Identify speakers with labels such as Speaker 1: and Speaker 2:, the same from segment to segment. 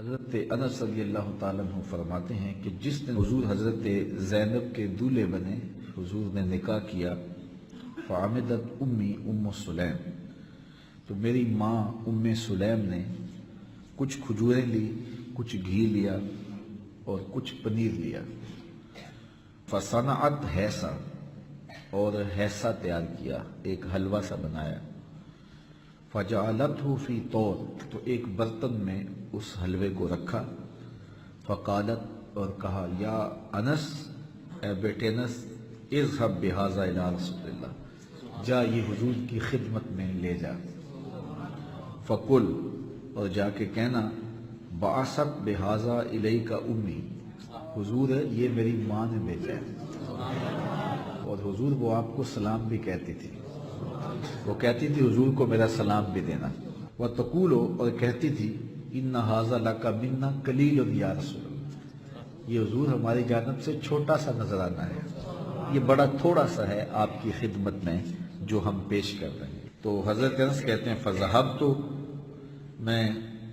Speaker 1: حضرت انس رضی اللہ تعالیٰ عنہ فرماتے ہیں کہ جس نے حضور حضرت زینب کے دولہے بنے، حضور نے نکاح کیا، فعمدت امی ام سلیم، تو میری ماں ام سلیم نے کچھ کھجوریں لی، کچھ گھی لیا اور کچھ پنیر لیا، فصنعت حیسا، اور حیسا تیار کیا، ایک حلوہ سا بنایا، فجعلتہ فی طور، تو ایک برتن میں اس حلوے کو رکھا، فقالت، اور کہا، یا انس، اے بیٹے انس، اذهب بہذا الی رسول اللہ، جا یہ حضور کی خدمت میں لے جا، فقل، اور جا کے کہنا، بعثت بہذا الیک امی، حضور ہے یہ میری ماں نے بھیجا ہے، اور حضور وہ آپ کو سلام بھی کہتی تھی، وہ کہتی تھی حضور کو میرا سلام بھی دینا، وتقول، اور کہتی تھی، ان ھذا لک منا قلیل یا رسول اللہ، یہ حضور ہماری جانب سے چھوٹا سا نظرانہ ہے، یہ بڑا تھوڑا سا ہے آپ کی خدمت میں جو ہم پیش کر رہے ہیں۔ تو حضرت انس کہتے ہیں فذهبت، میں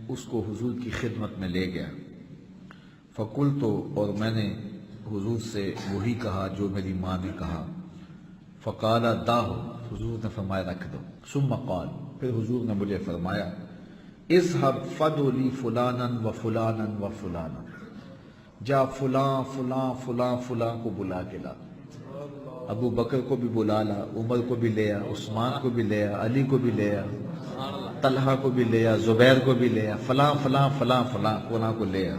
Speaker 1: اس کو حضور کی خدمت میں لے گیا، فقلت، اور میں نے حضور سے وہی کہا جو میری ماں نے کہا، فقال داہ، حضور نے فرمایا رکھ دو، ثم قال، پھر حضور نے مجھے فرمایا، اذهب فدع لی فلانا و فلانا و فلانا، جا فلاں فلاں فلاں فلاں کو بلا کے لا، ابو بکر کو بھی بلا لا، عمر کو بھی لے آ، عثمان کو بھی لے آ، علی کو بھی لے آ، طلحہ کو بھی لے آ، زبیر کو بھی لے آ، فلاں فلاں فلاں فلاں فلاں کو لے آ،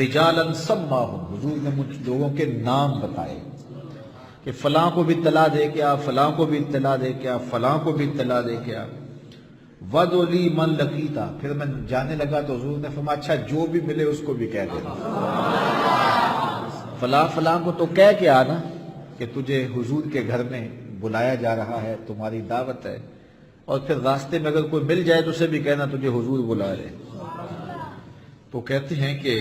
Speaker 1: رجالا سماہم، حضور نے مجھ لوگوں کے نام بتائے کہ فلاں کو بھی اطلاع دے کے آ، فلاں کو بھی اطلاع دے کے آ، فلاں کو بھی اطلاع دے کے آ، وَدْعُ لِي مَن لَقِيتَ، پھر میں جانے لگا تو حضور نے فرمایا اچھا جو بھی ملے اس کو بھی کہہ دینا، فلاں فلاں کو تو کہہ کے آنا کہ تجھے حضور کے گھر میں بلایا جا رہا ہے، تمہاری دعوت ہے، اور پھر راستے میں اگر کوئی مل جائے تو اسے بھی کہنا تجھے حضور بلا رہے۔ تو کہتے ہیں کہ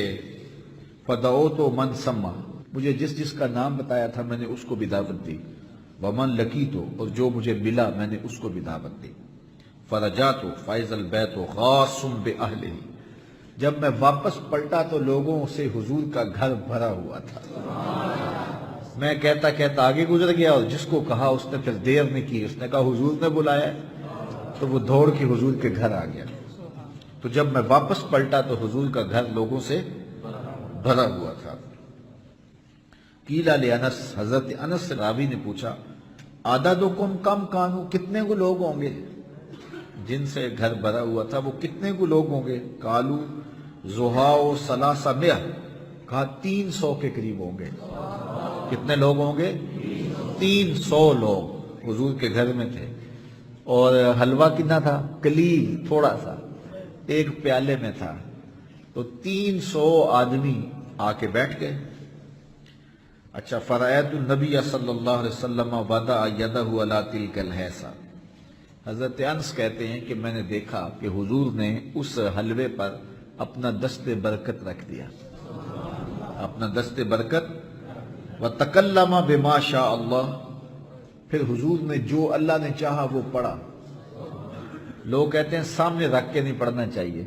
Speaker 1: فَدَعُوتُ مَن سَمَّا، مجھے جس جس کا نام بتایا تھا میں نے اس کو بھی دعوت دی، وَمَن لَقِيتُ، اور جو مجھے ملا میں نے اس کو بھی دعوت دی، فَرَجَعْتُ فَإِذَا الْبَيْتُ خَاصٌ بِأَهْلِهِ، جب میں واپس پلٹا تو لوگوں سے حضور کا گھر بھرا ہوا تھا، میں کہتا کہتا آگے گزر گیا، اور جس کو کہا اس نے پھر دیر نہیں کی، اس نے کہا حضور نے بلایا ہے، تو وہ دوڑ کے حضور کے گھر آ گیا، تو جب میں واپس پلٹا تو حضور کا گھر لوگوں سے بھرا ہوا تھا۔ قیل لانس، حضرت انس سے راوی نے پوچھا، عددکم کم کانو، کتنے کو لوگ ہوں گے جن سے گھر بھرا ہوا تھا، وہ کتنے کو لوگ ہوں گے؟ قالو زہاؤ ثلاثمائہ، کہا 300 کے قریب ہوں گے۔ کتنے لوگ ہوں گے؟ 300 لوگ حضور کے گھر میں تھے، اور حلوہ کتنا تھا؟ قلیل، تھوڑا سا، ایک پیالے میں تھا، تو 300 آدمی آ کے بیٹھ گئے۔ اچھا، فرأیت النبی صلی اللہ علیہ وسلم وضع یدہ علی تلک الحیسہ، حضرت انس کہتے ہیں کہ میں نے دیکھا کہ حضور نے اس حلوے پر اپنا دست برکت رکھ دیا، اپنا دست برکت، وتکلم بما شاء اللہ، پھر حضور نے جو اللہ نے چاہا وہ پڑھا۔ لوگ کہتے ہیں سامنے رکھ کے نہیں پڑھنا چاہیے،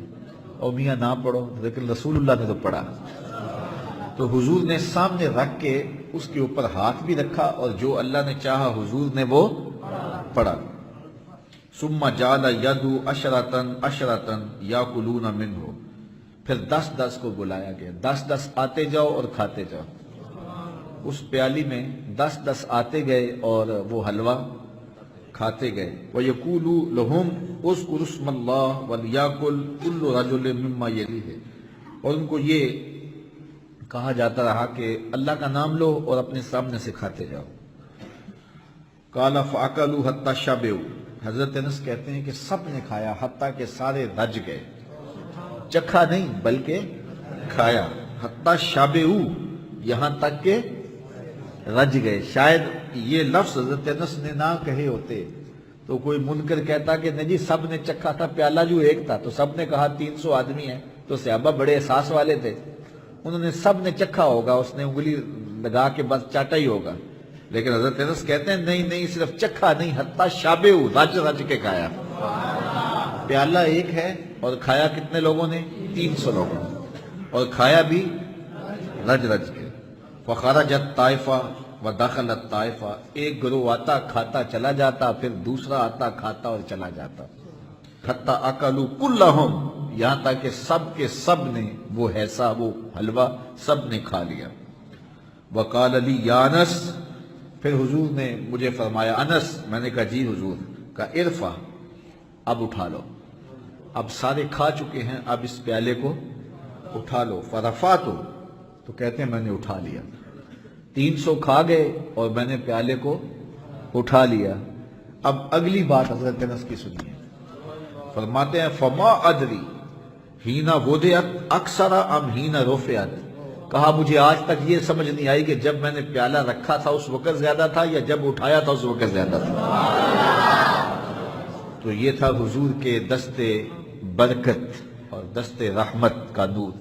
Speaker 1: اور میاں نہ پڑھو، لیکن رسول اللہ نے تو پڑھا، تو حضور نے سامنے رکھ کے اس کے اوپر ہاتھ بھی رکھا، اور جو اللہ نے چاہا حضور نے وہ پڑھا۔ ثم جعل یدعو عشرۃ عشرۃ یاکلون منہ، پھر 10 کو بلایا گیا، 10 آتے جاؤ اور کھاتے جاؤ، اس پیالی میں 10 آتے گئے اور وہ حلوہ کھاتے گئے۔ وَيَقُولُ لَهُمْ اذْكُرُوا اسْمَ اللَّهِ وَلْيَأْكُلْ كُلُّ رَجُلٍ مِّمَّا يَلِيهِ، اور ان کو یہ کہا جاتا رہا کہ اللہ کا نام لو اور اپنے سامنے سے کھاتے جاؤ۔ قَالَ فَأَكَلُوا حَتَّى شَبِعُوا، حضرت انس کہتے ہیں کہ سب نے کھایا حتیٰ کہ سارے رج گئے، چکھا نہیں بلکہ کھایا، حَتَّى شَبِعُوا، یہاں تک کہ رج گئے۔ شاید یہ لفظ حضرت انس نے نہ کہے ہوتے تو کوئی منکر کہتا کہ نہیں جی سب نے چکھا تھا، پیالہ جو ایک تھا، تو سب نے کہا 300 آدمی ہیں، تو صحابہ بڑے احساس والے تھے، انہوں نے سب نے چکھا ہوگا، اس نے انگلی لگا کے بس چاٹا ہی ہوگا، لیکن حضرت انس کہتے ہیں نہیں صرف چکھا نہیں، حتیٰ شابعو، رج کے کھایا، پیالہ ایک ہے اور کھایا کتنے لوگوں نے؟ 300 لوگوں نے۔ اور کھایا بھی رج رج کے. فخرجت طائفہ ودخلت طائفہ، ایک گروہ آتا کھاتا چلا جاتا، پھر دوسرا آتا کھاتا اور چلا جاتا. حتی اکلوا کلہم، یہاں تک کہ سب کے سب نے وہ حصہ، وہ حلوہ سب نے کھا لیا. وقال لی یا انس، پھر حضور نے مجھے فرمایا انس. میں نے کہا جی حضور. کہا ارفع، اب اٹھا لو، اب سارے کھا چکے ہیں، اب اس پیالے کو اٹھا لو. فرفعت، تو کہتے ہیں میں نے اٹھا لیا. 300 کھا گئے اور میں نے پیالے کو اٹھا لیا. اب اگلی بات حضرت انس کی سنیے. فرماتے ہیں فما ادری حین وضعت اکثر ام حین رفعت. کہا مجھے آج تک یہ سمجھ نہیں آئی کہ جب میں نے پیالہ رکھا تھا اس وقت زیادہ تھا یا جب اٹھایا تھا اس وقت زیادہ تھا. تو یہ تھا حضور کے دست برکت اور دست رحمت کا نور.